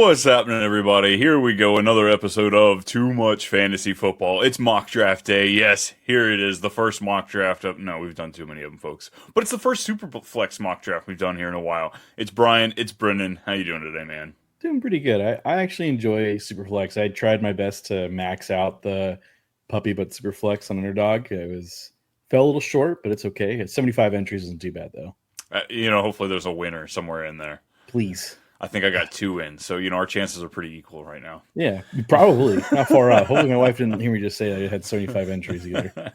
What's happening, everybody? Here we go, another episode of Too Much Fantasy Football. It's mock draft day. Yes, here it is, the first mock draft of... No, we've done too many of them, folks. But it's the first Superflex mock draft we've done here in a while. It's Brian, it's Brennen. How you doing today, man? Doing pretty good. I actually enjoy Superflex. I tried my best to max out the puppy but Superflex on Underdog. Fell a little short, but it's okay. 75 entries isn't too bad though. Hopefully there's a winner somewhere in there. Please. I think I got 2 in, so our chances are pretty equal right now. Yeah, probably not far out. Hopefully my wife didn't hear me just say I had 75 entries either.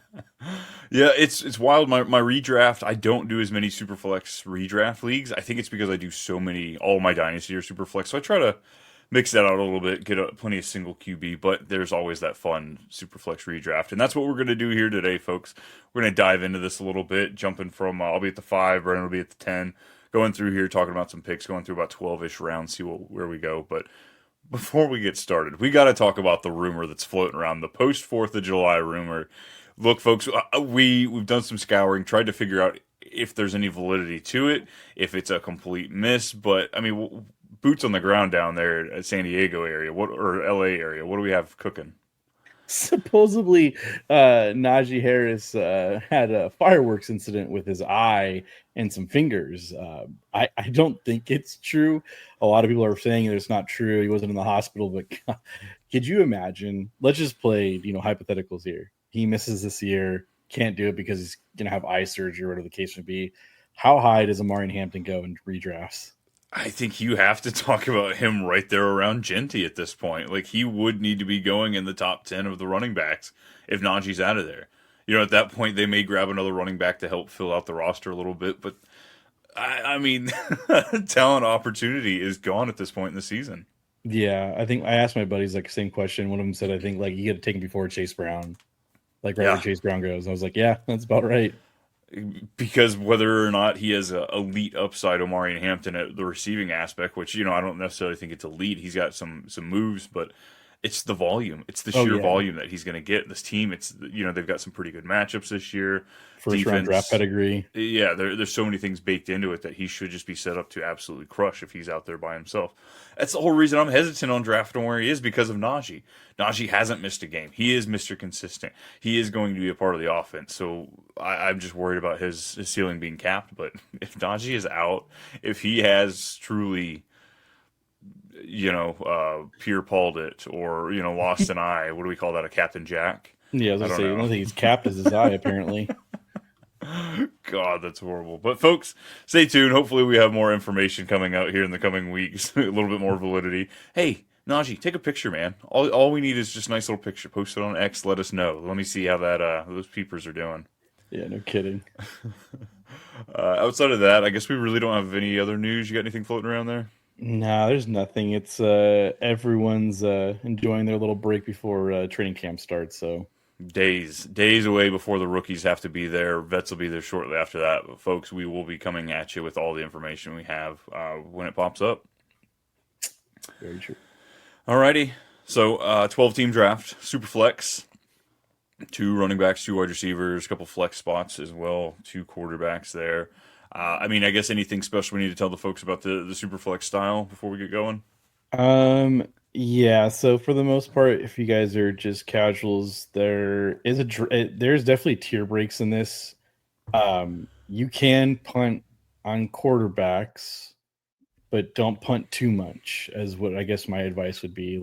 Yeah, it's wild. My redraft, I don't do as many Superflex redraft leagues. I think it's because I do so many, all my Dynasty are Superflex, so I try to mix that out a little bit, get plenty of single QB, but there's always that fun Superflex redraft, and that's what we're going to do here today, folks. We're going to dive into this a little bit, jumping from, I'll be at the 5, Brennan will be at the 10, going through here, talking about some picks, going through about 12-ish rounds, see where we go, but before we get started, we got to talk about the rumor that's floating around, the post-4th of July rumor. Look, folks, we've done some scouring, tried to figure out if there's any validity to it, if it's a complete miss. But I mean, boots on the ground down there at San Diego area, or LA area. What do we have cooking? Supposedly, Najee Harris had a fireworks incident with his eye and some fingers. I don't think it's true. A lot of people are saying it's not true. He wasn't in the hospital, but could you imagine? Let's just play, hypotheticals here. He misses this year, can't do it because he's going to have eye surgery or whatever the case may be. How high does Amari Hampton go in redrafts? I think you have to talk about him right there around Genty at this point. Like, he would need to be going in the top 10 of the running backs if Najee's out of there. At that point, they may grab another running back to help fill out the roster a little bit. But, I mean, talent opportunity is gone at this point in the season. Yeah, I think I asked my buddies the same question. One of them said, I think, you got to take him before Chase Brown. Where Chase Brown goes. I was like, yeah, that's about right. Because whether or not he has an elite upside, Omari Hampton at the receiving aspect, which, I don't necessarily think it's elite. He's got some moves, but it's the volume. It's the sheer volume that he's going to get. This team, they've got some pretty good matchups this year. First round draft pedigree. Yeah, there's so many things baked into it that he should just be set up to absolutely crush if he's out there by himself. That's the whole reason I'm hesitant on drafting where he is, because of Najee. Najee hasn't missed a game. He is Mr. Consistent. He is going to be a part of the offense. So I'm just worried about his ceiling being capped. But if Najee is out, if he has truly, Pierre Pauled it, or, lost an eye, what do we call that, a Captain Jack? Yeah, I was going to say, I don't think he's capped as his eye, apparently. God, that's horrible. But folks, stay tuned. Hopefully we have more information coming out here in the coming weeks. A little bit more validity. Hey, Najee, take a picture, man. All we need is just a nice little picture. Post it on X. Let us know. Let me see how those peepers are doing. Yeah, no kidding. Outside of that, I guess we really don't have any other news. You got anything floating around there? No, there's nothing. It's everyone's enjoying their little break before training camp starts. So days away before the rookies have to be there. Vets will be there shortly after that. But folks, we will be coming at you with all the information we have when it pops up. Very true. Alrighty, so 12-team draft, Superflex, 2 running backs, 2 wide receivers, a couple flex spots as well, 2 quarterbacks there. I guess anything special we need to tell the folks about the Superflex style before we get going? Yeah, so for the most part, if you guys are just casuals, there's definitely tier breaks in this. You can punt on quarterbacks, but don't punt too much, as what I guess my advice would be.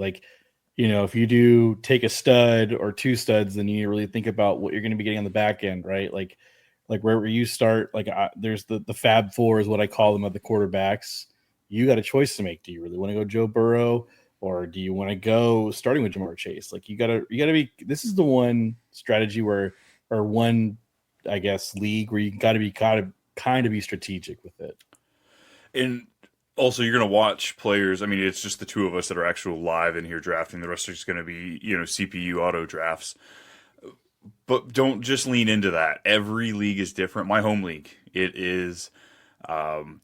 If you do take a stud or 2 studs, then you need to really think about what you're going to be getting on the back end, right? Like wherever you start, there's the Fab Four is what I call them, of the quarterbacks. You got a choice to make. Do you really want to go Joe Burrow, or do you want to go starting with Jamar Chase? You gotta be. This is the one strategy or one, I guess, league where you gotta be kind of be strategic with it. And also, you're going to watch players. I mean, it's just the 2 of us that are actually live in here drafting. The rest are just going to be, CPU auto drafts. But don't just lean into that. Every league is different. My home league, it is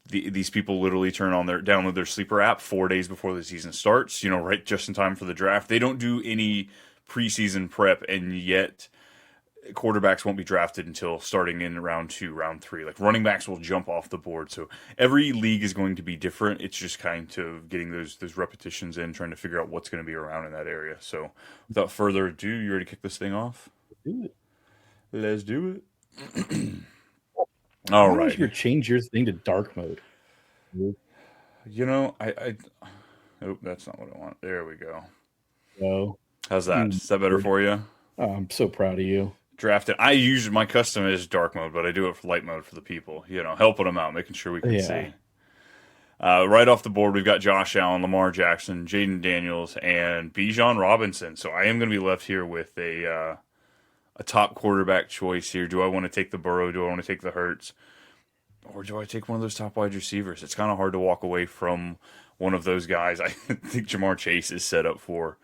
these people literally download their sleeper app 4 days before the season starts, right just in time for the draft. They don't do any preseason prep, and yet quarterbacks won't be drafted until starting in round 2, round 3. Like running backs will jump off the board. So every league is going to be different. It's just kind of getting those repetitions in, trying to figure out what's going to be around in that area. So without further ado, you ready to kick this thing off? Do it. Let's do it. All Why don't you righty. change your thing to dark mode? You know, I oh, that's not what I want. There we go. So, How's that? Is that better for you? oh, I'm so proud of you. Drafted. I use my custom is dark mode, but I do it for light mode for the people. You know, helping them out, making sure we can Yeah. see. Right off the board, we've got Josh Allen, Lamar Jackson, Jaden Daniels, and Bijan Robinson. So I am going to be left here with a top quarterback choice here. Do I want to take the Burrow? Do I want to take the Hurts? Or do I take one of those top wide receivers? It's kind of hard to walk away from one of those guys. I think Jamar Chase is set up for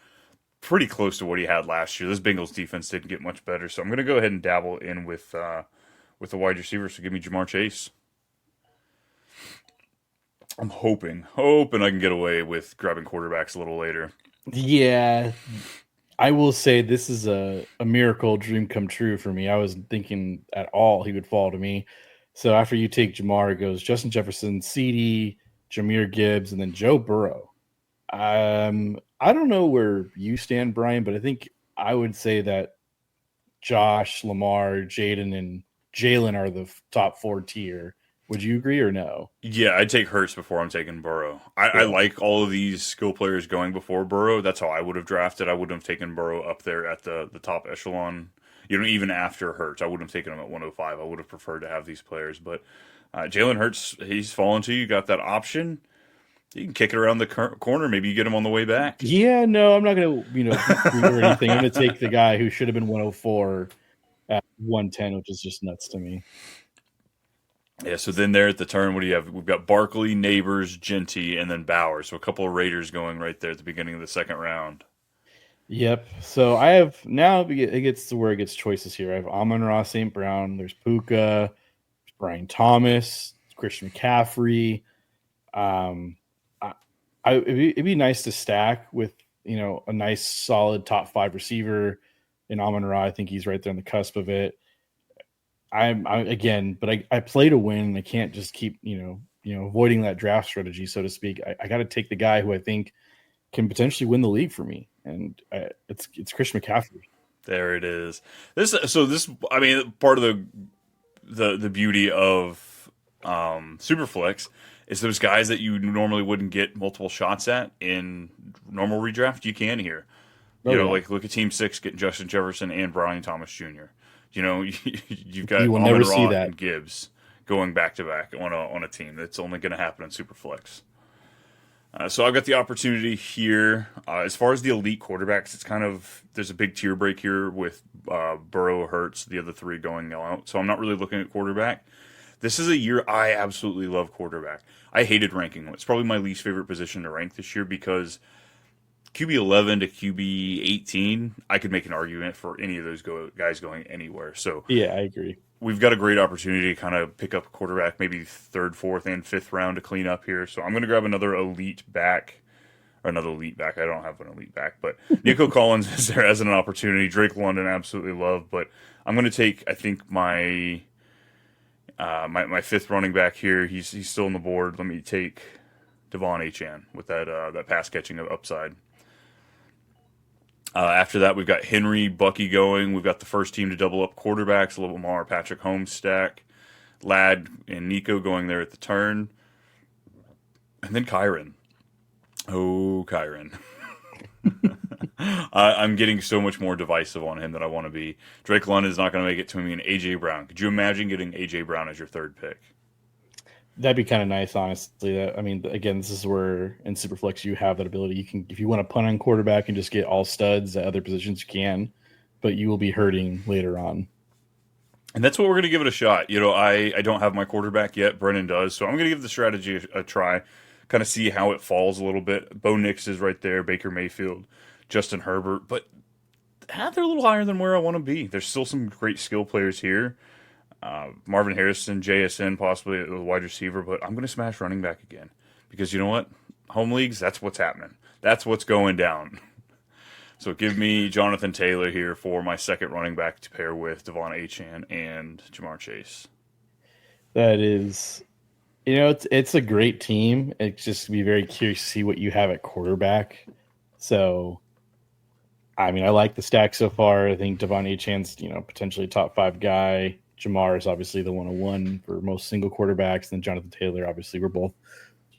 pretty close to what he had last year. This Bengals defense didn't get much better, so I'm going to go ahead and dabble in with the wide receiver. So give me Jamar Chase. I'm hoping I can get away with grabbing quarterbacks a little later. Yeah. I will say this is a miracle dream come true for me. I wasn't thinking at all he would fall to me. So after you take Jamar, it goes Justin Jefferson, CD, Jameer Gibbs, and then Joe Burrow. I don't know where you stand, Brian, but I think I would say that Josh, Lamar, Jaden, and Jalen are the top 4 tier. Would you agree or no? Yeah, I'd take Hurts before I'm taking Burrow. I Yeah. like all of these skill players going before Burrow. That's how I would have drafted. I wouldn't have taken Burrow up there at the top echelon. You know, even after Hurts, I wouldn't have taken him at 105. I would have preferred to have these players. But Jalen Hurts, he's fallen to you. You got that option. You can kick it around the corner. Maybe you get him on the way back. Yeah, no, I'm not going to, or anything. I'm going to take the guy who should have been 104 at 110, which is just nuts to me. Yeah, so then there at the turn, what do you have? We've got Barkley, Neighbors, Genty, and then Bowers. So a couple of Raiders going right there at the beginning of the second round. Yep. So I have now it gets to where it gets choices here. I have Amon-Ra St. Brown. There's Puka, Brian Thomas, Christian McCaffrey. It'd be nice to stack with a nice solid top 5 receiver in Amon-Ra. I think he's right there on the cusp of it. I play to win. I can't just keep avoiding that draft strategy, so to speak. I got to take the guy who I think can potentially win the league for me, and it's Christian McCaffrey. There it is. This I mean, part of the beauty of Superflex is those guys that you normally wouldn't get multiple shots at in normal redraft. You can here. Like look at Team 6 getting Justin Jefferson and Brian Thomas Jr. You've got You will never see Amon-Ra that. and Gibbs going back to back on a team. That's only going to happen in Superflex. So I've got the opportunity here. As far as the elite quarterbacks, it's kind of there's a big tier break here with Burrow, Hurts, the other 3 going out. So I'm not really looking at quarterback. This is a year I absolutely love quarterback. I hated ranking them. It's probably my least favorite position to rank this year because QB 11 to QB 18, I could make an argument for any of those guys going anywhere. So Yeah, I agree. we've got a great opportunity to kind of pick up a quarterback, maybe 3rd, 4th, and 5th round to clean up here. So I'm going to grab another elite back. I don't have an elite back, but Nico Collins is there as an opportunity. Drake London, absolutely love. But I'm going to take, I think, my 5th running back here. He's still on the board. Let me take Devon Achane with that pass catching upside. After that, we've got Henry, Bucky going. We've got the first team to double up quarterbacks, a little more Patrick Holmes stack. Ladd and Nico going there at the turn. And then Kyron. Oh, Kyron. I'm getting so much more divisive on him than I want to be. Drake London is not going to make it to me, and A.J. Brown. Could you imagine getting A.J. Brown as your 3rd pick? That'd be kind of nice, honestly. Again, this is where in Superflex you have that ability. You can, if you want to punt on quarterback and just get all studs at other positions, you can, but you will be hurting later on. And that's what we're going to give it a shot. I don't have my quarterback yet. Brennen does, so I'm going to give the strategy a try, kind of see how it falls a little bit. Bo Nix is right there, Baker Mayfield, Justin Herbert, but they're a little higher than where I want to be. There's still some great skill players here. Marvin Harrison, JSN, possibly a wide receiver, but I'm going to smash running back again because you know what? Home leagues, that's what's happening. That's what's going down. So give me Jonathan Taylor here for my second running back to pair with Devon Achane and Jamar Chase. That is, it's a great team. It's just be very curious to see what you have at quarterback. So, I mean, I like the stack so far. I think Devon Achane's, potentially a top 5 guy. Jamar is obviously the 101 for most single quarterbacks. And then Jonathan Taylor, obviously, we're both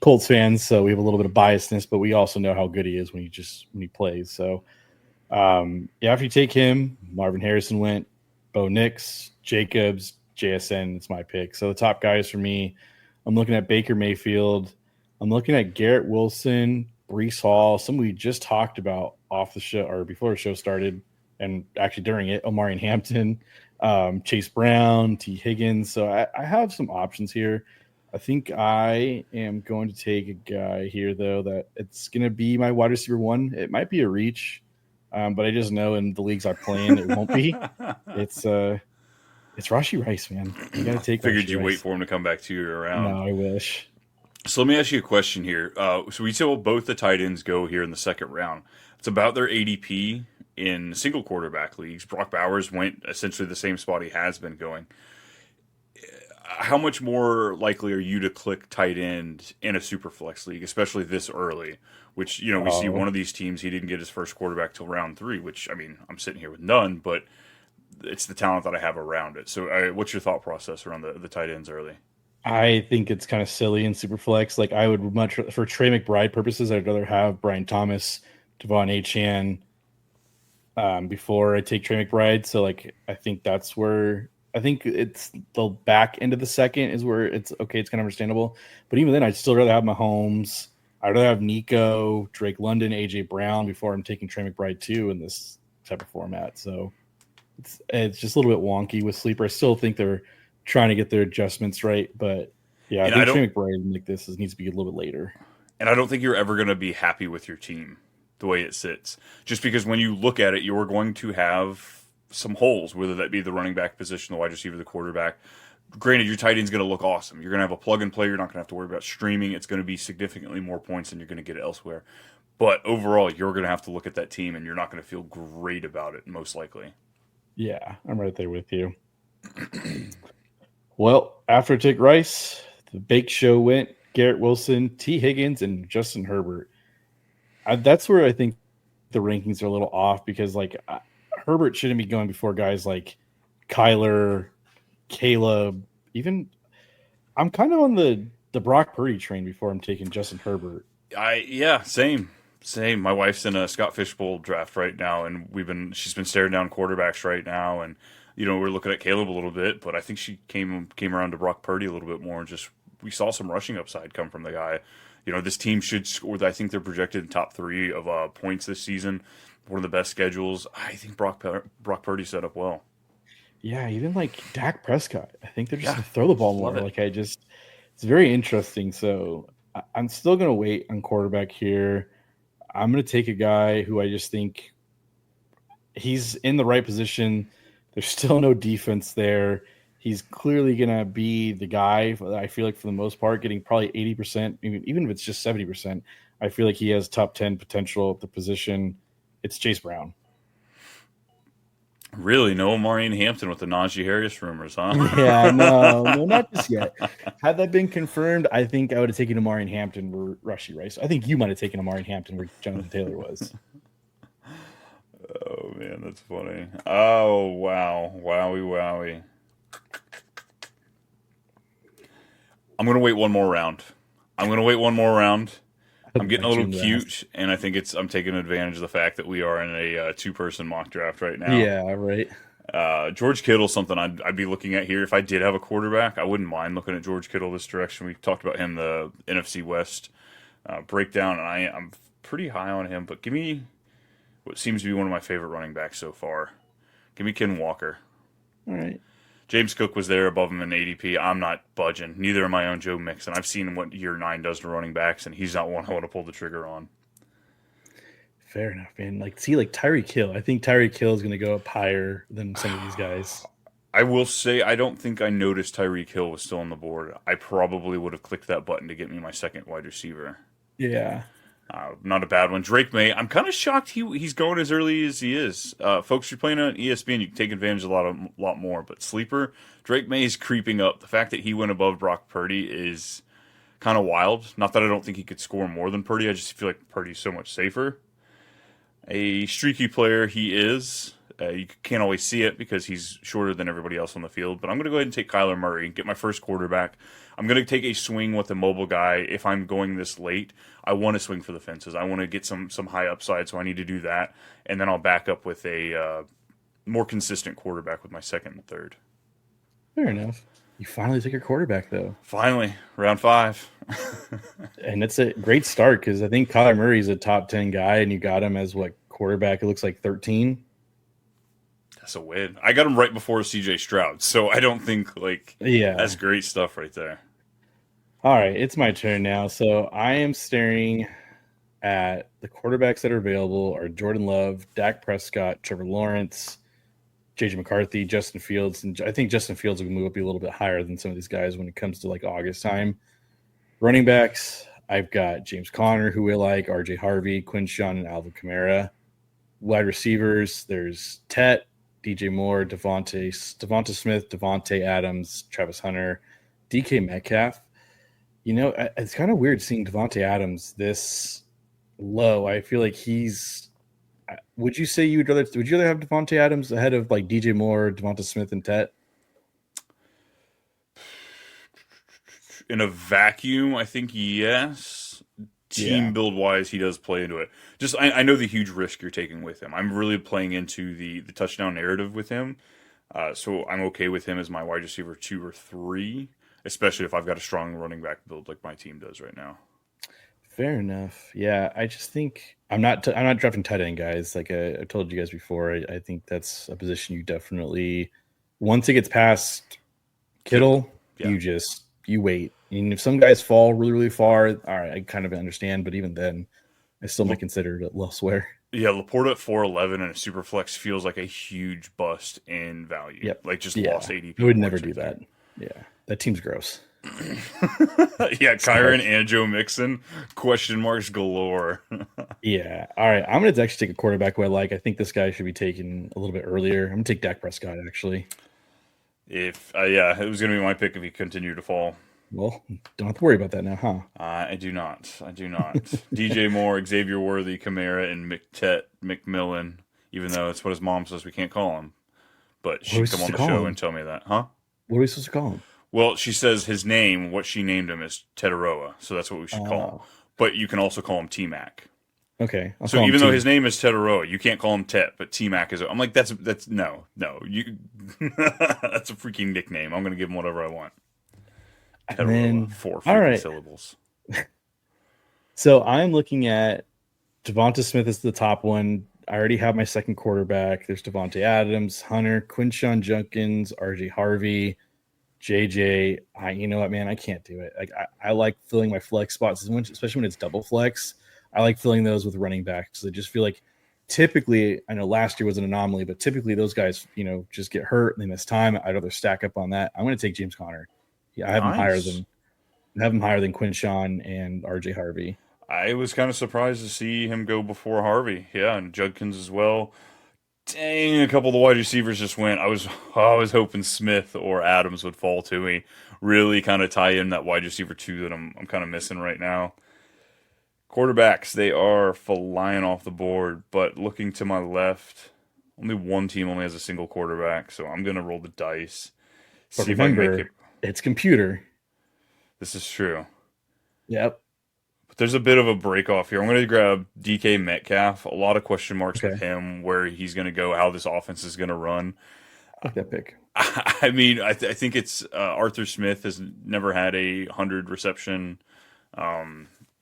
Colts fans, so we have a little bit of biasness, but we also know how good he is when he plays. So, yeah, after you take him, Marvin Harrison went, Bo Nix, Jacobs, JSN. It's my pick. So the top guys for me, I'm looking at Baker Mayfield. I'm looking at Garrett Wilson, Brees Hall, someone we just talked about off the show or before the show started, and actually during it, Omari Hampton, Chase Brown, T. Higgins. So I have some options here. I think I am going to take a guy here, though, that it's going to be my wide receiver one. It might be a reach, but I just know in the leagues I play in, it won't be. It's Rashee Rice, man. You got to take Figured Rashee you wait Rice. for him to come back to you around. No, I wish. So let me ask you a question here. So we saw both the tight ends go here in the second round. It's about their ADP in single quarterback leagues. Brock Bowers went essentially the same spot he has been going. How much more likely are you to click tight end in a Superflex league, especially this early? Which, we see one of these teams, he didn't get his first quarterback till round 3, which, I mean, I'm sitting here with none, but it's the talent that I have around it. So what's your thought process around the tight ends early? I think it's kind of silly in Superflex. Like, I would much, for Trey McBride purposes, I'd rather have Brian Thomas, Devon Achane before I take Trey McBride. So, like, I think that's where I think it's the back end of the second is where it's okay. It's kind of understandable. But even then, I'd still rather have Mahomes. I'd rather have Nico, Drake London, AJ Brown before I'm taking Trey McBride too in this type of format. So it's just a little bit wonky with Sleeper. I still think they're trying to get their adjustments right, but yeah, I And I think Trey don't McBride like this needs to be a little bit later. and I don't think you're ever going to be happy with your team the way it sits. Just because when you look at it, you're going to have some holes, whether that be the running back position, the wide receiver, the quarterback. Granted, your tight end's going to look awesome. You're going to have a plug and play. You're not going to have to worry about streaming. It's going to be significantly more points than you're going to get elsewhere. But overall, you're going to have to look at that team, and you're not going to feel great about it, most likely. Yeah, I'm right there with you. Well, after I take Rice, the Bake Show went Garrett Wilson, T. Higgins, and Justin Herbert. That's where I think the rankings are a little off because, like, Herbert shouldn't be going before guys like Kyler, Caleb. Even I'm kind of on the Brock Purdy train before I'm taking Justin Herbert. Same. My wife's in a Scott Fishbowl draft right now, and she's been staring down quarterbacks right now, and we're looking at Caleb a little bit, but I think she came around to Brock Purdy a little bit more, and just we saw some rushing upside come from the guy. This team should score. I think they're projected in top 3 of points this season. One of the best schedules. I think Brock Purdy set up well. Yeah, even like Dak Prescott. I think they're just going to throw the ball more. Love it. It's very interesting. So I'm still going to wait on quarterback here. I'm going to take a guy who I just think he's in the right position. There's still no defense there. He's clearly going to be the guy, I feel like, for the most part, getting probably 80%, even if it's just 70%. I feel like he has top 10 potential at the position. It's Chase Brown. Really? No Omari Hampton with the Najee Harris rumors, huh? Yeah, no, not just yet. Had that been confirmed, I think I would have taken Omari Hampton or Rashee Rice. I think you might have taken Omari Hampton where Jonathan Taylor was. Oh, man, that's funny. Oh, wow. Wowie. I'm going to wait one more round. I'm getting a little cute, and I think I'm taking advantage of the fact that we are in a 2-person mock draft right now. Yeah, right. George Kittle's something I'd be looking at here. If I did have a quarterback, I wouldn't mind looking at George Kittle this direction. We talked about him, the NFC West breakdown, and I'm pretty high on him, but give me what seems to be one of my favorite running backs so far. Give me Ken Walker. All right. James Cook was there above him in ADP. I'm not budging. Neither am my own Joe Mixon. I've seen what year 9 does to running backs, and he's not one I want to pull the trigger on. Fair enough, man. Like Tyreek Hill. I think Tyreek Hill is going to go up higher than some of these guys. I will say I don't think I noticed Tyreek Hill was still on the board. I probably would have clicked that button to get me my second wide receiver. Yeah. Not a bad one. Drake May. I'm kind of shocked he's going as early as he is. Folks, you're playing on ESPN, you can take advantage of a lot more. But sleeper, Drake May is creeping up. The fact that he went above Brock Purdy is kind of wild. Not that I don't think he could score more than Purdy. I just feel like Purdy's so much safer. A streaky player he is. You can't always see it because he's shorter than everybody else on the field. But I'm going to go ahead and take Kyler Murray and get my first quarterback. I'm going to take a swing with a mobile guy. If I'm going this late, I want to swing for the fences. I want to get some high upside, so I need to do that. And then I'll back up with a more consistent quarterback with my second and third. Fair enough. You finally took your quarterback, though. Finally, round 5. And it's a great start because I think Kyler Murray's a top 10 guy, and you got him as what quarterback? It looks like 13. That's a win. I got him right before CJ Stroud, so I don't think that's great stuff right there. All right, it's my turn now. So I am staring at the quarterbacks that are available are Jordan Love, Dak Prescott, Trevor Lawrence, JJ McCarthy, Justin Fields, and I think Justin Fields will move up a little bit higher than some of these guys when it comes to like August time. Running backs, I've got James Conner, who we like, RJ Harvey, Quinshawn, and Alvin Kamara. Wide receivers, there's Tet, DJ Moore, Devonta Smith, Devontae Adams, Travis Hunter, DK Metcalf. You know, it's kind of weird seeing Devontae Adams this low. I feel like he's. Would you say would you rather have Devontae Adams ahead of like DJ Moore, Devonta Smith, and Tet? In a vacuum, I think yes. Team build wise, he does play into it. Just I know the huge risk you're taking with him. I'm really playing into the touchdown narrative with him. So I'm okay with him as my wide receiver 2 or 3, especially if I've got a strong running back build like my team does right now. Fair enough. Yeah, I just think I'm not drafting tight end guys. Like I told you guys before, I think that's a position you definitely once it gets past Kittle, you wait. And if some guys fall really, really far, all right, I kind of understand. But even then, I still might consider it elsewhere. Yeah, Laporta at 4'11" and a Superflex feels like a huge bust in value. Yep. Like just lost ADP. I would never do that. Yeah, that team's gross. Yeah, Kyron and Joe Mixon, question marks galore. Yeah. All right, I'm going to actually take a quarterback who I like. I think this guy should be taken a little bit earlier. I'm going to take Dak Prescott, actually. If it was going to be my pick if he continued to fall. Well, don't have to worry about that now, huh? I do not. DJ Moore, Xavier Worthy, Kamara, and McMillan, even though it's what his mom says we can't call him. But she come on the show and tell me that. Huh? What are we supposed to call him? Well, she says his name, what she named him, is Tetaroa, so that's what we should call him. But you can also call him T-Mac. Okay. So even though his name is Tetaroa, you can't call him Tet, but T-Mac is. I'm like, that's no. You that's a freaking nickname. I'm going to give him whatever I want. Tetaroa, 4 freaking syllables. So I'm looking at Devonta Smith is the top one. I already have my second quarterback. There's Devontae Adams, Hunter, Quinshawn Judkins, RJ Harvey, JJ. You know what, man? I can't do it. Like I like filling my flex spots, especially when it's double flex. I like filling those with running backs. I just feel like typically, I know last year was an anomaly, but typically those guys, just get hurt and they miss time. I'd rather stack up on that. I'm going to take James Conner. Yeah, I have him higher than Quinshawn and RJ Harvey. I was kind of surprised to see him go before Harvey. Yeah, and Judkins as well. Dang, a couple of the wide receivers just went. I was hoping Smith or Adams would fall to me. Really kind of tie in that wide receiver 2 that I'm kind of missing right now. Quarterbacks, they are flying off the board, but looking to my left, only one team only has a single quarterback, so I'm going to roll the dice. But remember, it's computer. This is true. Yep. But there's a bit of a break off here. I'm going to grab DK Metcalf. A lot of question marks with him, where he's going to go, how this offense is going to run. I like that pick. I mean, I think it's Arthur Smith has never had a 100 reception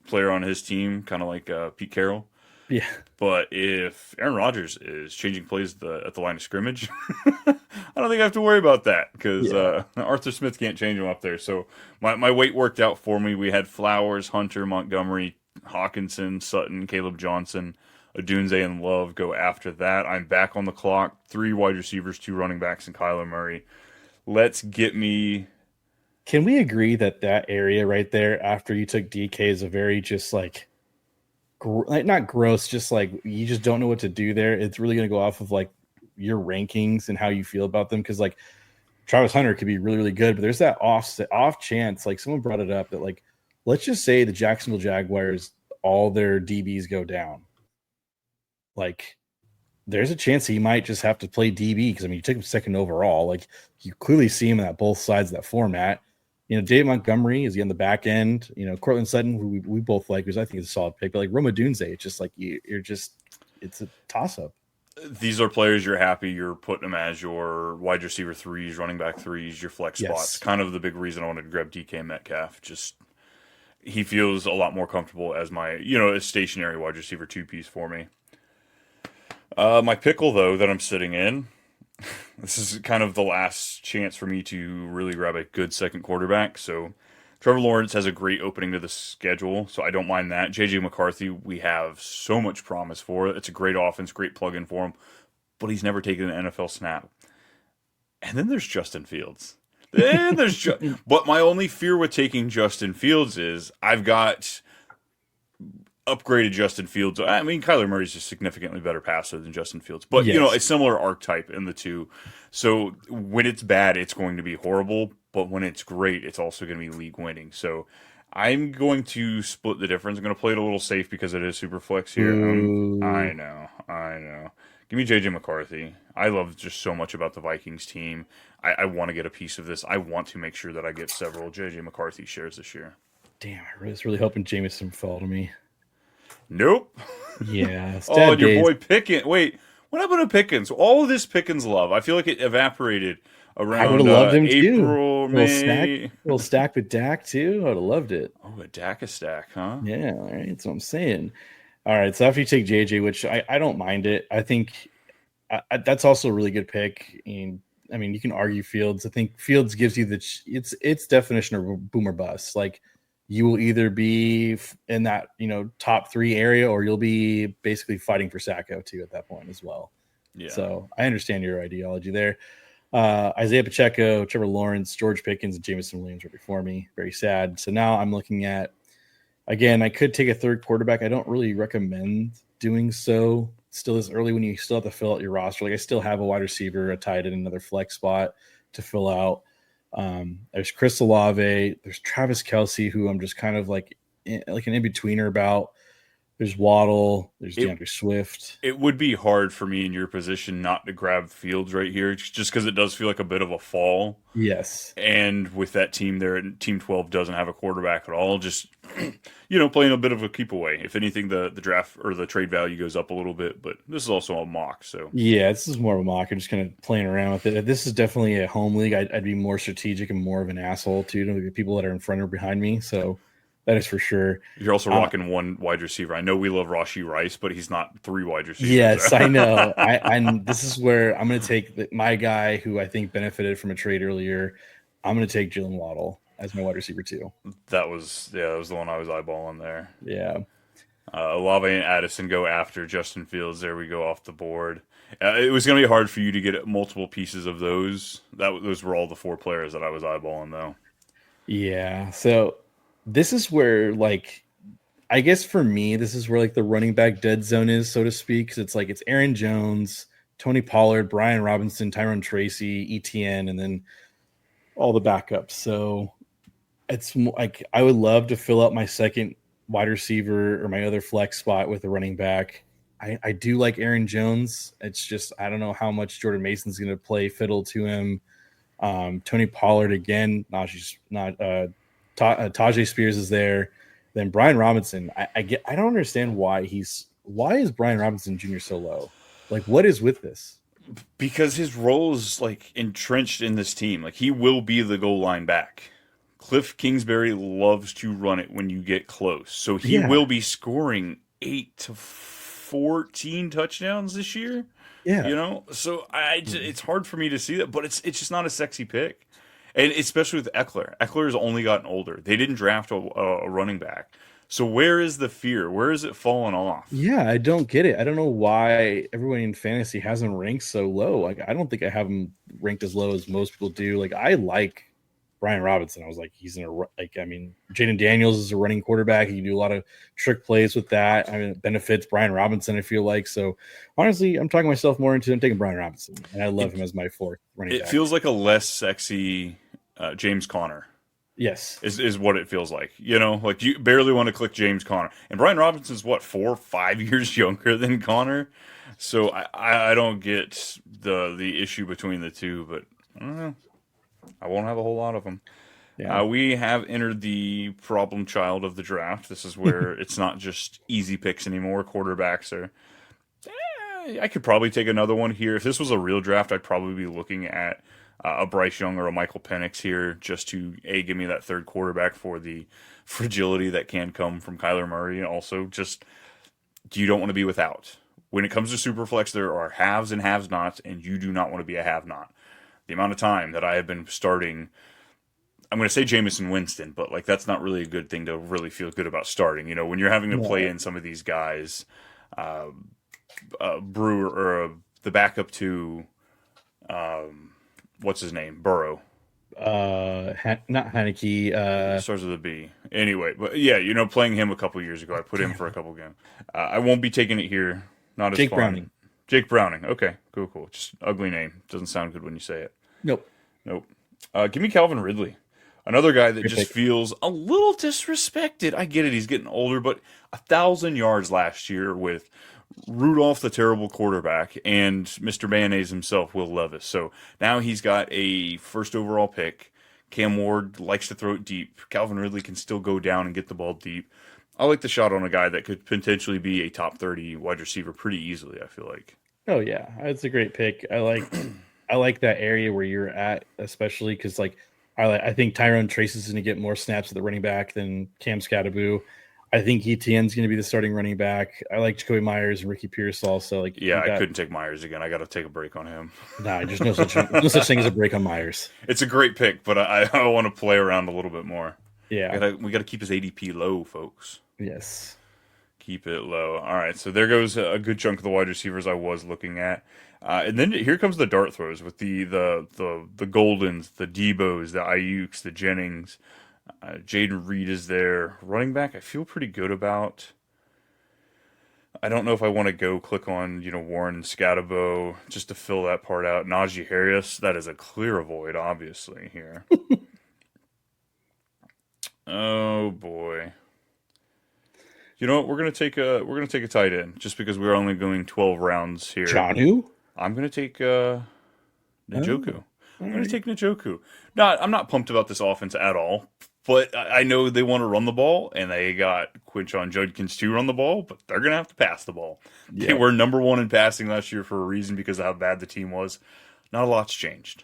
player on his team, kind of like Pete Carroll. Yeah. But if Aaron Rodgers is changing plays at the line of scrimmage, I don't think I have to worry about that because Arthur Smith can't change him up there. So my weight worked out for me. We had Flowers, Hunter, Montgomery, Hawkinson, Sutton, Caleb Johnson, Odunze, and Love go after that. I'm back on the clock. 3 wide receivers, 2 running backs, and Kyler Murray. Let's get me... Can we agree that area right there after you took DK is a very just like like not gross, just like you just don't know what to do there. It's really going to go off of like your rankings and how you feel about them. Because like Travis Hunter could be really, really good, but there's that off chance. Like someone brought it up that like, let's just say the Jacksonville Jaguars, all their DBs go down. Like there's a chance he might just have to play DB because I mean you took him second overall. Like you clearly see him at both sides of that format. You know, Dave Montgomery is he on the back end. You know, Cortland Sutton, who we both like, because I think is a solid pick. But like Roma Dunze, it's just like you're just it's a toss up. These are players you're happy you're putting them as your wide receiver threes, running back threes, your flex spots. Yes. Kind of the big reason I wanted to grab DK Metcalf. Just he feels a lot more comfortable as my, a stationary wide receiver two piece for me. My pickle though that I'm sitting in, this is kind of the last chance for me to really grab a good second quarterback. So Trevor Lawrence has a great opening to the schedule, so I don't mind that. JJ McCarthy, we have so much promise for. It's a great offense, great plug-in for him, but he's never taken an NFL snap. And then there's Justin Fields. But my only fear with taking Justin Fields is I've got upgraded Justin Fields. I mean, Kyler Murray's a significantly better passer than Justin Fields, but Yes. a similar archetype in the two. So when it's bad, it's going to be horrible, but when it's great, it's also going to be league winning. So I'm going to split the difference. I'm going to play it a little safe because it is super flex here. I know. Give me JJ McCarthy. I love just so much about the Vikings team. I want to get a piece of this. I want to make sure that I get several JJ McCarthy shares this year. Damn, I was really hoping Jameson fell to me. Nope. Yeah. Oh, and your boy Pickens. Wait, what happened to Pickens? All of this Pickens love, I feel like it evaporated around I would have loved him April, too. May. Little stack with Dak too. I would have loved it. Oh, a Dak a stack, huh? Yeah, all right. That's what I'm saying. All right. So after you take JJ, which I don't mind it, I think that's also a really good pick. And I mean, you can argue Fields. I think Fields gives you its definition of boom or bust. Like you will either be in that top 3 area, or you'll be basically fighting for Sacco too at that point as well. Yeah. So I understand your ideology there. Isaiah Pacheco, Trevor Lawrence, George Pickens, and Jameson Williams were before me. Very sad. So now I'm looking at, again, I could take a third quarterback. I don't really recommend doing so still this early when you still have to fill out your roster. Like I still have a wide receiver, a tight end, another flex spot to fill out. There's Chris Olave, there's Travis Kelce, who I'm just kind of like an in-betweener about. There's Waddle, there's DeAndre Swift. It would be hard for me in your position not to grab Fields right here, just because it does feel like a bit of a fall. Yes. And with that team there, Team 12 doesn't have a quarterback at all. Just, playing a bit of a keep away. If anything, the draft or the trade value goes up a little bit, but this is also a mock. So yeah, this is more of a mock. I'm just kind of playing around with it. This is definitely a home league. I'd be more strategic and more of an asshole to the people that are in front or behind me. So that is for sure. You're also rocking one wide receiver. I know we love Rashee Rice, but he's not 3 wide receivers. Yes, I know. And this is where I'm going to take my guy who I think benefited from a trade earlier. I'm going to take Jalen Waddle as my wide receiver too. That was the one I was eyeballing there. Yeah. Olave and Addison go after Justin Fields. There we go off the board. It was going to be hard for you to get multiple pieces of those. Those were all the 4 players that I was eyeballing, though. Yeah. So this is where, like, I guess for me, this is where like the running back dead zone is, so to speak. Because it's Aaron Jones, Tony Pollard, Brian Robinson, Tyrone Tracy, ETN, and then all the backups. So it's like I would love to fill up my second wide receiver or my other flex spot with a running back. I do like Aaron Jones. It's just I don't know how much Jordan Mason's going to play fiddle to him. Tony Pollard again. Tajay Spears is there. Then Brian Robinson. I don't understand why is Brian Robinson Jr. so low? Like, what is with this? Because his role is like entrenched in this team. Like he will be the goal line back. Cliff Kingsbury loves to run it when you get close, so he will be scoring 8 to 14 touchdowns this year. Yeah, So it's hard for me to see that, but it's just not a sexy pick. And especially with Eckler. Eckler has only gotten older. They didn't draft a running back. So where is the fear? Where is it falling off? Yeah, I don't get it. I don't know why everyone in fantasy has him ranked so low. Like, I don't think I have him ranked as low as most people do. Like, I like Brian Robinson. I was like, Jaden Daniels is a running quarterback. He can do a lot of trick plays with that. I mean, it benefits Brian Robinson, I feel like. So honestly, I'm talking myself more into him taking Brian Robinson, and I love him as my fourth running It back. feels like a less sexy James Conner. Yes. Is what it feels like. Like you barely want to click James Conner. And Brian Robinson's what, 4 or 5 years younger than Conner? So I don't get the issue between the two, but I don't know. I won't have a whole lot of them. Yeah. We have entered the problem child of the draft. This is where it's not just easy picks anymore. Quarterbacks are. I could probably take another one here. If this was a real draft, I'd probably be looking at a Bryce Young or a Michael Penix here, just to give me that third quarterback for the fragility that can come from Kyler Murray, and also just you don't want to be without. When it comes to Superflex, there are haves and have-nots, and you do not want to be a have-not. The amount of time that I have been starting, I'm going to say Jameis Winston, but like that's not really a good thing to really feel good about starting. When you're having to play in some of these guys, Brewer or the backup to what's his name, Burrow. Not Heineke. Starts with a B. Anyway, but yeah, playing him a couple years ago, I put him for a couple games. I won't be taking it here. Not as Jake fun. Browning. Jake Browning. Okay, cool. Just ugly name. Doesn't sound good when you say it. Nope. Give me Calvin Ridley. Another guy that Good just pick. feels a little disrespected. I get it. He's getting older, but 1,000 yards last year with Rudolph, the terrible quarterback, and Mr. Mayonnaise himself, Will Levis. So now he's got a first overall pick. Cam Ward likes to throw it deep. Calvin Ridley can still go down and get the ball deep. I like the shot on a guy that could potentially be a top 30 wide receiver pretty easily, I feel like. Oh yeah, it's a great pick. I like that area where you're at, especially because I think Tyrone Trace is going to get more snaps at the running back than Cam Scattaboo. I think ETN's going to be the starting running back. I like Jacoby Myers and Ricky Pierce also. I couldn't take Myers again. I got to take a break on him. Nah, there's no such thing as a break on Myers. It's a great pick, but I want to play around a little bit more. Yeah, we got to keep his ADP low, folks. yes. Keep it low. All right, so there goes a good chunk of the wide receivers I was looking at, and then here comes the dart throws with the Goldens, the Debos, the Ayuks, the Jennings. Jaden Reed is there. Running back, I feel pretty good about. I don't know if I want to go click on Warren and Scatabo just to fill that part out. Najee Harris, that is a clear avoid, obviously here. Oh boy. You know what? We're gonna take a tight end just because we're only going 12 rounds here. Jonnu? I'm gonna take Njoku. I'm gonna take Njoku. I'm not pumped about this offense at all, but I know they want to run the ball, and they got Quinshon Judkins to run the ball, but they're gonna have to pass the ball. Yeah. They were number one in passing last year for a reason because of how bad the team was. Not a lot's changed.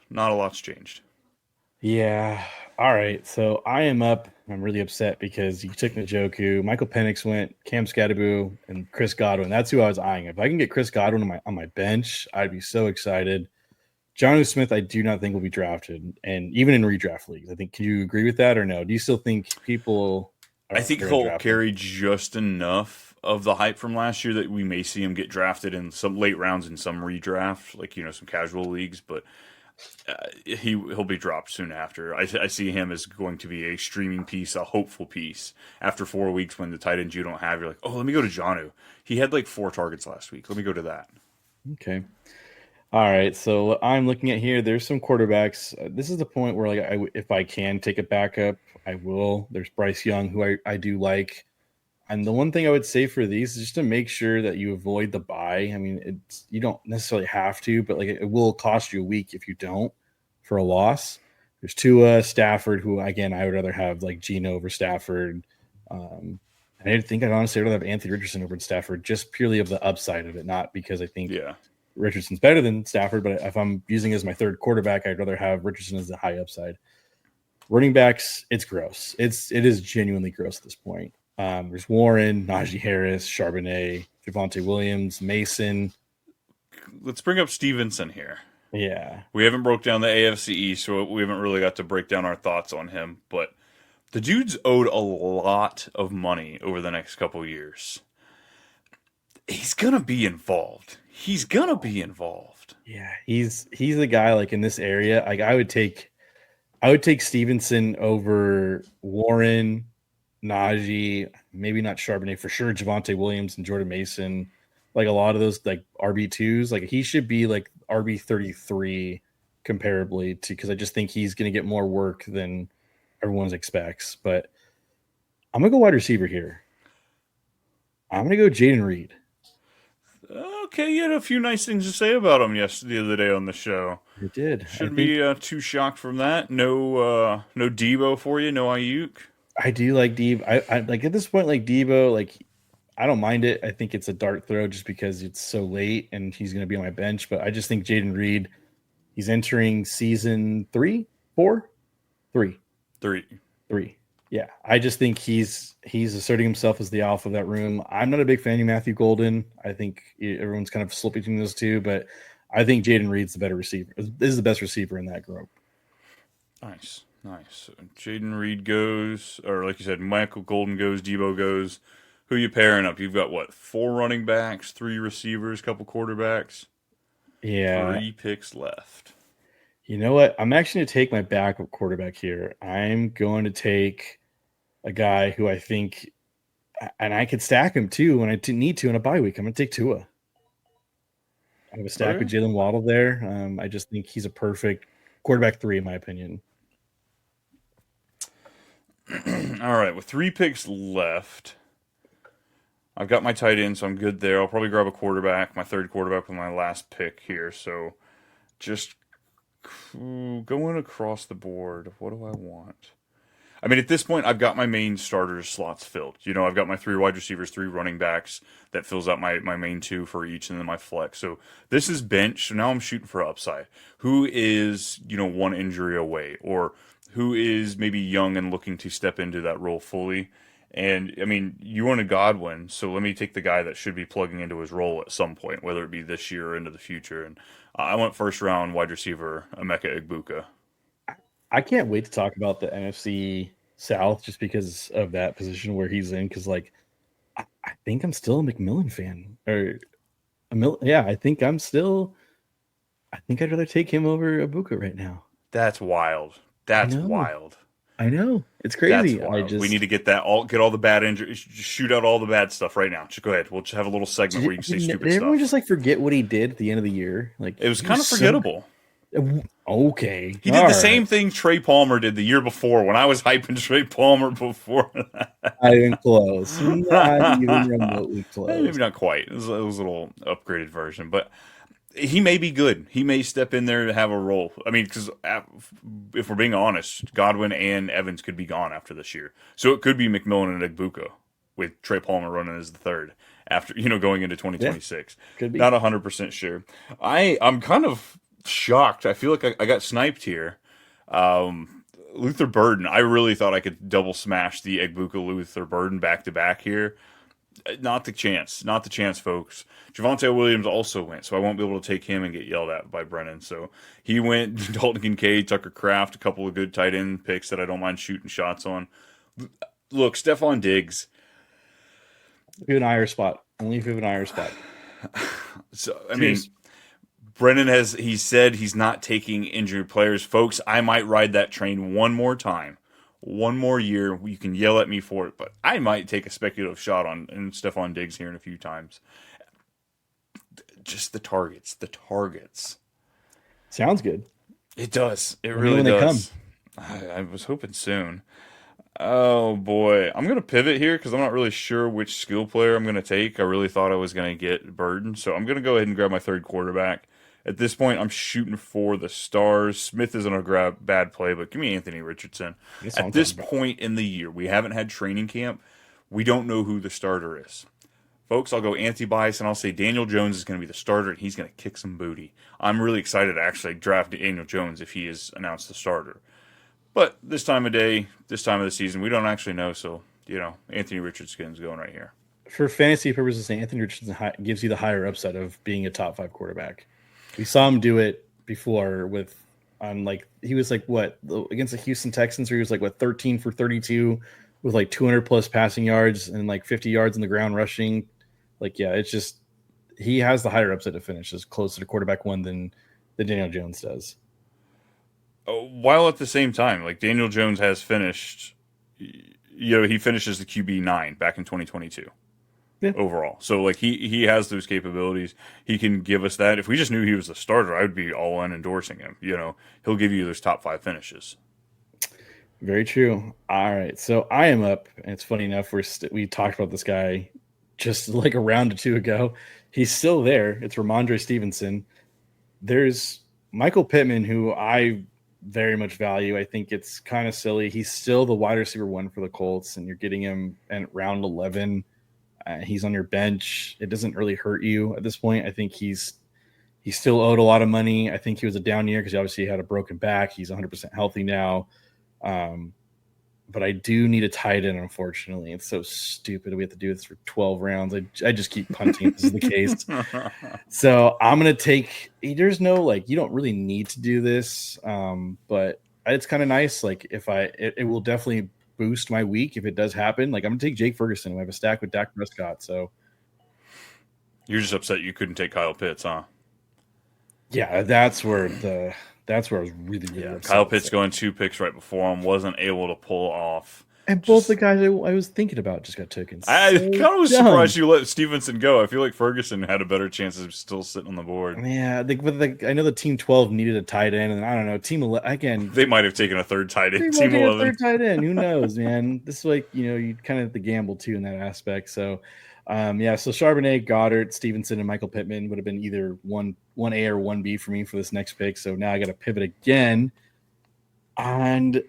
Yeah. All right. So I am up. I'm really upset because you took Njoku. Michael Penix went, Cam Scattaboo, and Chris Godwin. That's who I was eyeing. If I can get Chris Godwin on my bench, I'd be so excited. Jonnu Smith, I do not think will be drafted, and even in redraft leagues. I think. Can you agree with that or no? Do you still think people? I think he'll carry just enough of the hype from last year that we may see him get drafted in some late rounds in some redraft, like some casual leagues, but. He'll be dropped soon after. I see him as going to be a streaming piece, a hopeful piece. After 4 weeks, when the tight ends you don't have, you're like, oh, let me go to Jonnu. He had like 4 targets last week. Let me go to that. Okay. All right. So I'm looking at here. There's some quarterbacks. This is the point where if I can take a backup, I will. There's Bryce Young, who I do like. And the one thing I would say for these is just to make sure that you avoid the bye. I mean, you don't necessarily have to, but it will cost you a week if you don't for a loss. There's Tua, Stafford, who again I would rather have Geno over Stafford. And I think I'd honestly rather have Anthony Richardson over Stafford, just purely of the upside of it, not because I think Richardson's better than Stafford. But if I'm using as my third quarterback, I'd rather have Richardson as the high upside. Running backs, it's gross. It is genuinely gross at this point. There's Warren, Najee Harris, Charbonnet, Javonte Williams, Mason. Let's bring up Stevenson here. Yeah. We haven't broke down the AFC East, so we haven't really got to break down our thoughts on him. But the dude's owed a lot of money over the next couple years. He's going to be involved. Yeah, he's the guy in this area. I I would take Stevenson over Warren, Najee, maybe not Charbonnet for sure, Javonte Williams and Jordan Mason. Like a lot of those like RB2s, like he should be like RB33 comparably to, because I just think he's going to get more work than everyone expects. But I'm going to go wide receiver here. I'm going to go Jaden Reed. Okay, you had a few nice things to say about him the other day on the show. I did. Shouldn't be too shocked from that. No Debo for you, no Ayuk. I do like Debo. I like at this point, like Debo, like I don't mind it. I think it's a dart throw just because it's so late and he's going to be on my bench. But I just think Jaden Reed, he's entering season 3, 4, 3, 3. 3. Yeah, I just think he's asserting himself as the alpha of that room. I'm not a big fan of Matthew Golden. I think everyone's kind of split between those two, but I think Jaden Reed's the better receiver. This is the best receiver in that group. Nice. So Jaden Reed goes, or like you said, Michael Golden goes, Debo goes. Who you pairing up? You've got what? 4 running backs, 3 receivers, couple quarterbacks. Yeah. 3 picks left. You know what? I'm actually going to take my backup quarterback here. I'm going to take a guy who I think, and I could stack him too when I need to in a bye week. I'm going to take Tua. I have a stack with Jalen Waddle there. I just think he's a perfect quarterback 3 in my opinion. All right, with 3 picks left, I've got my tight end, so I'm good there. I'll probably grab a quarterback, my third quarterback with my last pick here. So just going across the board, what do I want? I mean, at this point, I've got my main starters slots filled. You know, I've got my 3 wide receivers, 3 running backs. That fills out my main 2 for each, and then my flex. So this is bench. So now I'm shooting for upside. Who is, 1 injury away, or who is maybe young and looking to step into that role fully? And, I mean, you wanted Godwin, so let me take the guy that should be plugging into his role at some point, whether it be this year or into the future. And I went first round wide receiver, Emeka Egbuka. I can't wait to talk about the NFC South just because of that position where he's in. Because, like, I think I'm still a McMillan fan. I think I'd rather take him over Egbuka right now. That's wild. That's wild. I know. It's crazy. We need to get all the bad injuries, shoot out all the bad stuff right now. Just go ahead. We'll just have a little segment where you can say stupid stuff. Did everyone just forget what he did at the end of the year? Like, it was kind of forgettable. Okay. He did the same thing Trey Palmer did the year before when I was hyping Trey Palmer before. Not even close. Not even remotely close. Maybe not quite. It was a little upgraded version, but he may be good. He may step in there to have a role. I mean, because if we're being honest, Godwin and Evans could be gone after this year. So it could be McMillan and Egbuka with Trey Palmer running as the third after, going into 2026. Yeah, could be. Not 100% sure. I'm kind of shocked. I feel like I got sniped here. Luther Burden. I really thought I could double smash the Egbuka Luther Burden back to back here. Not the chance, folks. Javonte Williams also went, so I won't be able to take him and get yelled at by Brennen. So he went. Dalton Kincaid, Tucker Kraft, a couple of good tight end picks that I don't mind shooting shots on. Look, Stephon Diggs. Only if you have an IR spot. So I mean, Brennen he said he's not taking injured players, folks. I might ride that train one more time. One more year, you can yell at me for it, but I might take a speculative shot on Stephon Diggs here in a few times. Just the targets. Sounds good. It does. It really does. I was hoping soon. Oh boy, I'm gonna pivot here because I'm not really sure which skill player I'm gonna take. I really thought I was gonna get Burden, so I'm gonna go ahead and grab my third quarterback. At this point, I'm shooting for the stars. Smith isn't a bad play, but give me Anthony Richardson. At this point in the year, we haven't had training camp. We don't know who the starter is. Folks, I'll go anti-bias, and I'll say Daniel Jones is going to be the starter, and he's going to kick some booty. I'm really excited to actually draft Daniel Jones if he is announced the starter. But this time of day, this time of the season, we don't actually know, so, Anthony Richardson's going right here. For fantasy purposes, Anthony Richardson gives you the higher upside of being a top 5 quarterback. We saw him do it before he was against the Houston Texans where he was 13 for 32 with 200 plus passing yards and 50 yards in the ground rushing. It's just he has the higher upside to finish as closer to quarterback 1 than Daniel Jones does. while at the same time, like Daniel Jones has finished, he finishes the QB9 back in 2022 Yeah, overall. So like he has those capabilities. He can give us that. If we just knew he was the starter, I would be all in endorsing him. He'll give you those top 5 finishes. very true. All right, so I am up, and it's funny enough we talked about this guy just like a round or two ago. He's still there. It's Ramondre Stevenson. There's Michael Pittman, who I very much value. I think it's kind of silly. He's still the wide receiver 1 for the Colts, and you're getting him at round 11. He's on your bench. It doesn't really hurt you at this point. I think he's still owed a lot of money. I think he was a down year because obviously he had a broken back. He's 100% healthy now. But I do need a tight end, unfortunately. It's so stupid. We have to do this for 12 rounds. I just keep punting if this is the case. So I'm going to take – there's no, you don't really need to do this, but it's kind of nice. It will definitely boost my week if it does happen. I'm going to take Jake Ferguson. We have a stack with Dak Prescott, so – You're just upset you couldn't take Kyle Pitts, huh? yeah, that's where I was really upset. Kyle Pitts going 2 picks right before him, wasn't able to pull off. And both the guys I was thinking about just got taken. I kind of was surprised you let Stevenson go. I feel like Ferguson had a better chance of still sitting on the board. Yeah, I know the team 12 needed a tight end, and I don't know, team 11 again. They might have taken a third tight end. Team 11, a third tight end. Who knows, man? This is you kind of have to gamble too in that aspect. So, so Charbonnet, Goddard, Stevenson, and Michael Pittman would have been either 1A or 1B for me for this next pick. So now I got to pivot again, and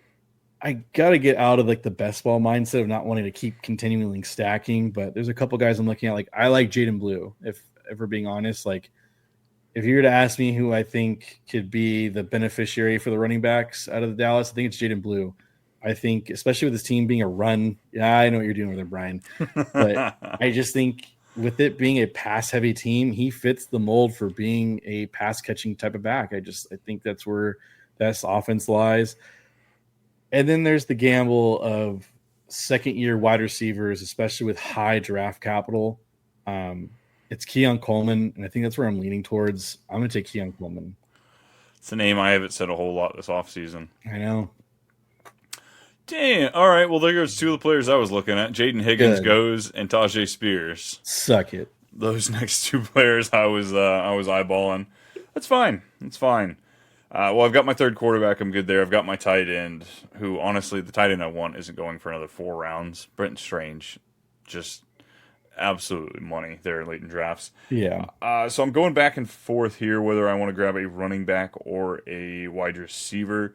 I got to get out of the best ball mindset of not wanting to keep continually stacking. But there's a couple guys I'm looking at. I like Jaden Blue. If we're being honest, if you were to ask me who I think could be the beneficiary for the running backs out of the Dallas, I think it's Jaden Blue. I think, especially with this team being a run. Yeah, I know what you're doing with it, Brian. But I just think with it being a pass-heavy team, he fits the mold for being a pass-catching type of back. I think that's where best offense lies. And then there's the gamble of second-year wide receivers, especially with high draft capital. It's Keon Coleman, and I think that's where I'm leaning towards. I'm going to take Keon Coleman. It's a name I haven't said a whole lot this offseason. I know. Damn. All right. Well, there goes 2 of the players I was looking at. Jaden Higgins goes, and Tajay Spears. Suck it. Those next 2 players I was eyeballing. That's fine. It's fine. Well, I've got my third quarterback. I'm good there. I've got my tight end, who honestly, the tight end I want isn't going for another 4 rounds. Brenton Strange, just absolutely money there late in drafts. Yeah. So I'm going back and forth here whether I want to grab a running back or a wide receiver.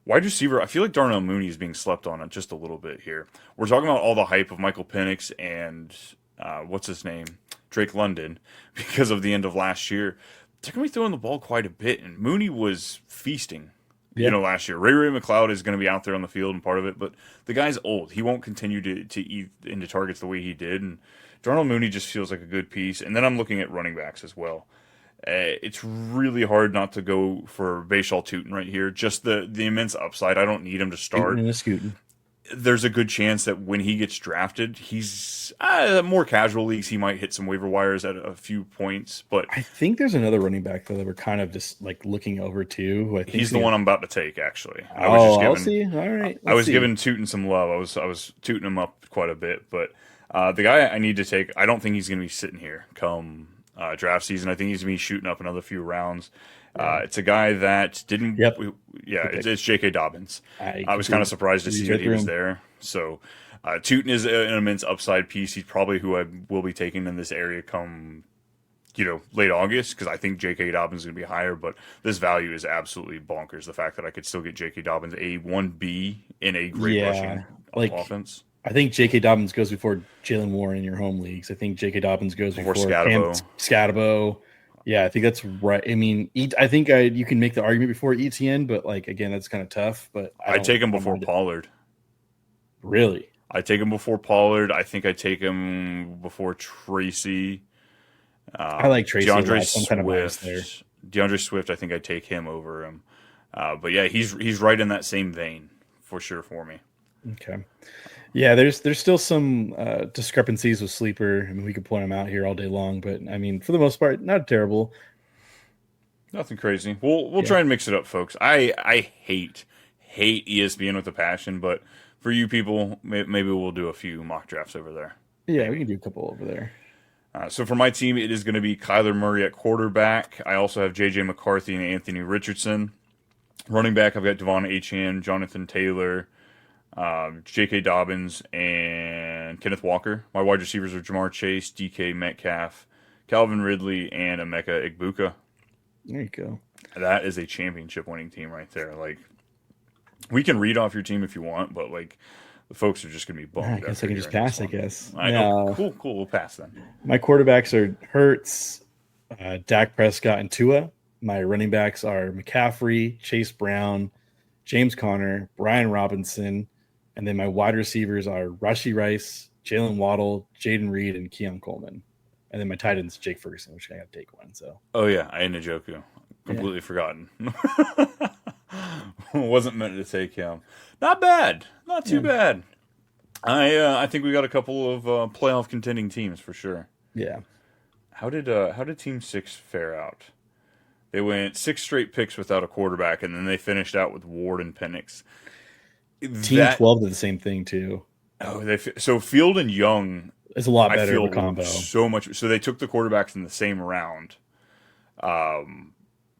Wide receiver, I feel like Darnell Mooney is being slept on it just a little bit here. We're talking about all the hype of Michael Penix and what's his name, Drake London, because of the end of last year. They're going to be throwing the ball quite a bit, and Mooney was feasting, last year. Ray McLeod is going to be out there on the field and part of it, but the guy's old. He won't continue to eat into targets the way he did, and Darnell Mooney just feels like a good piece. And then I'm looking at running backs as well. It's really hard not to go for Bashal Tootin right here. Just the immense upside. I don't need him to start. There's a good chance that when he gets drafted, he's more casual leagues. He might hit some waiver wires at a few points. But I think there's another running back though that we're kind of just looking over too. Who I think he's the one I'm about to take. Actually, I was All right, I was giving Tootin some love. I was tooting him up quite a bit. But the guy I need to take, I don't think he's going to be sitting here come draft season. I think he's going to be shooting up another few rounds. It's a guy that didn't. Yep. It's J.K. Dobbins. I was kind of surprised to see that he was there. So Tootin is an immense upside piece. He's probably who I will be taking in this area come, late August, because I think J.K. Dobbins is going to be higher. But this value is absolutely bonkers. The fact that I could still get J.K. Dobbins a 1B in a great rushing offense. I think J.K. Dobbins goes before Jalen Warren in your home leagues. I think J.K. Dobbins goes before Scatabo. Yeah, I think that's right. I mean, I think you can make the argument before ETN, but again, that's kind of tough. But I take him before Pollard. Really? I take him before Pollard. I think I take him before Tracy. I like Tracy. DeAndre Swift. I think I take him over him. But yeah, he's right in that same vein for sure for me. Okay. Yeah, there's still some discrepancies with Sleeper. I mean, we could point them out here all day long, but I mean, for the most part, not terrible. Nothing crazy. We'll Yeah. try and mix it up, folks. I hate ESPN with a passion, but for you people, maybe we'll do a few mock drafts over there. Yeah, we Maybe. can do a couple over there. So for my team, it is going to be Kyler Murray at quarterback. I also have J.J. McCarthy and Anthony Richardson. Running back, I've got Devon Achane, Jonathan Taylor, J.K. Dobbins, and Kenneth Walker. My wide receivers are Jamar Chase, D.K. Metcalf, Calvin Ridley, and Emeka Egbuka. There you go. That is a championship winning team right there. Like, we can read off your team if you want, but like the folks are just gonna be I bummed guess I after can just hearing this pass, I one. guess. I know. No. Cool. We'll pass then. My quarterbacks are Hurts, Dak Prescott, and Tua. My running backs are McCaffrey, Chase Brown, James Conner, Brian Robinson, and then my wide receivers are Rashi Rice, Jalen Waddle, Jaden Reed, and Keon Coleman. And then my tight end's Jake Ferguson, which I got to take one. So Oh yeah, I had Njoku. yeah, Completely forgotten. Wasn't meant to take him. Not bad. Not too yeah, bad. I think we got a couple of playoff contending teams for sure. yeah. How did Team Six fare out? They went 6 straight picks without a quarterback, and then they finished out with Ward and Penix. Team That 12 did the same thing too. so Field and Young, It's a lot I better of feel a combo. so much. So they took the quarterbacks in the same round.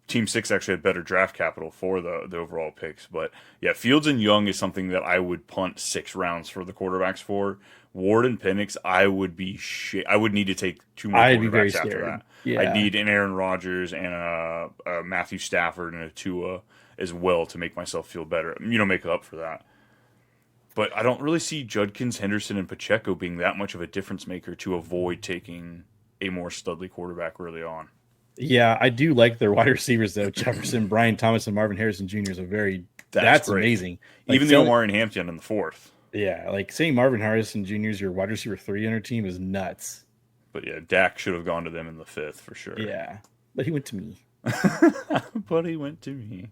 Team Six actually had better draft capital for the overall picks, but yeah, Fields and Young is something that I would punt 6 rounds for the quarterbacks for. Ward and Penix, I would be shit. I would need to take 2 more I'd be very quarterbacks after scared. that. Yeah. I'd need an Aaron Rodgers and a Matthew Stafford and a Tua as well to make myself feel better. Make up for that. But I don't really see Judkins, Henderson, and Pacheco being that much of a difference maker to avoid taking a more studly quarterback early on. Yeah, I do like their wide receivers though. Jefferson, Brian Thomas, and Marvin Harrison Jr. is a very that's Great. amazing. Like, Even the Omar and Hampton in the fourth. Yeah, like saying Marvin Harrison Jr. is your wide receiver 3 on your team is nuts. But yeah, Dak should have gone to them in the fifth for sure. Yeah, but he went to me. But he went to me.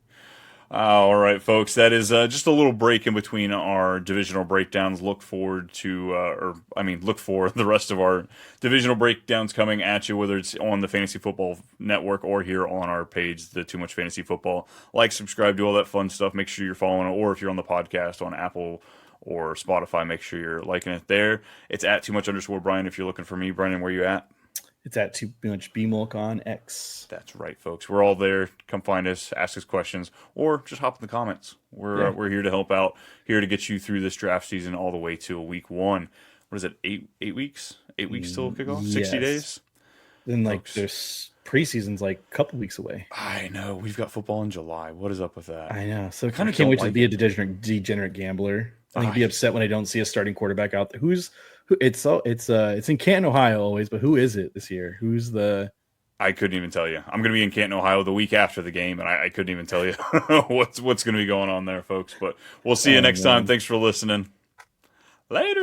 All right, folks. That is just a little break in between our divisional breakdowns. Look for the rest of our divisional breakdowns coming at you, whether it's on the Fantasy Football Network or here on our page, the Too Much Fantasy Football. Like, subscribe, do all that fun stuff. Make sure you're following, or if you're on the podcast on Apple or Spotify, make sure you're liking it there. It's at @too_much_Brian if you're looking for me. Brian, where you at? It's at Too Much BMulk on X. That's right, folks. We're all there. Come find us, ask us questions, or just hop in the comments. We're here to help out, here to get you through this draft season all the way to week 1. What is it? 8 weeks? 8 weeks till kickoff? 60 days? Then Folks. there's preseason's like a couple weeks away. I know. We've got football in July. What is up with that? I know. So I Kinda can't don't wait to like be a degenerate gambler. I'd be Ah. upset when I don't see a starting quarterback out there. It's in Canton, Ohio always, but who is it this year? Who's the I couldn't even tell you. I'm going to be in Canton, Ohio the week after the game, and I couldn't even tell you what's going to be going on there, folks. But we'll see you next time. Thanks for listening. Later.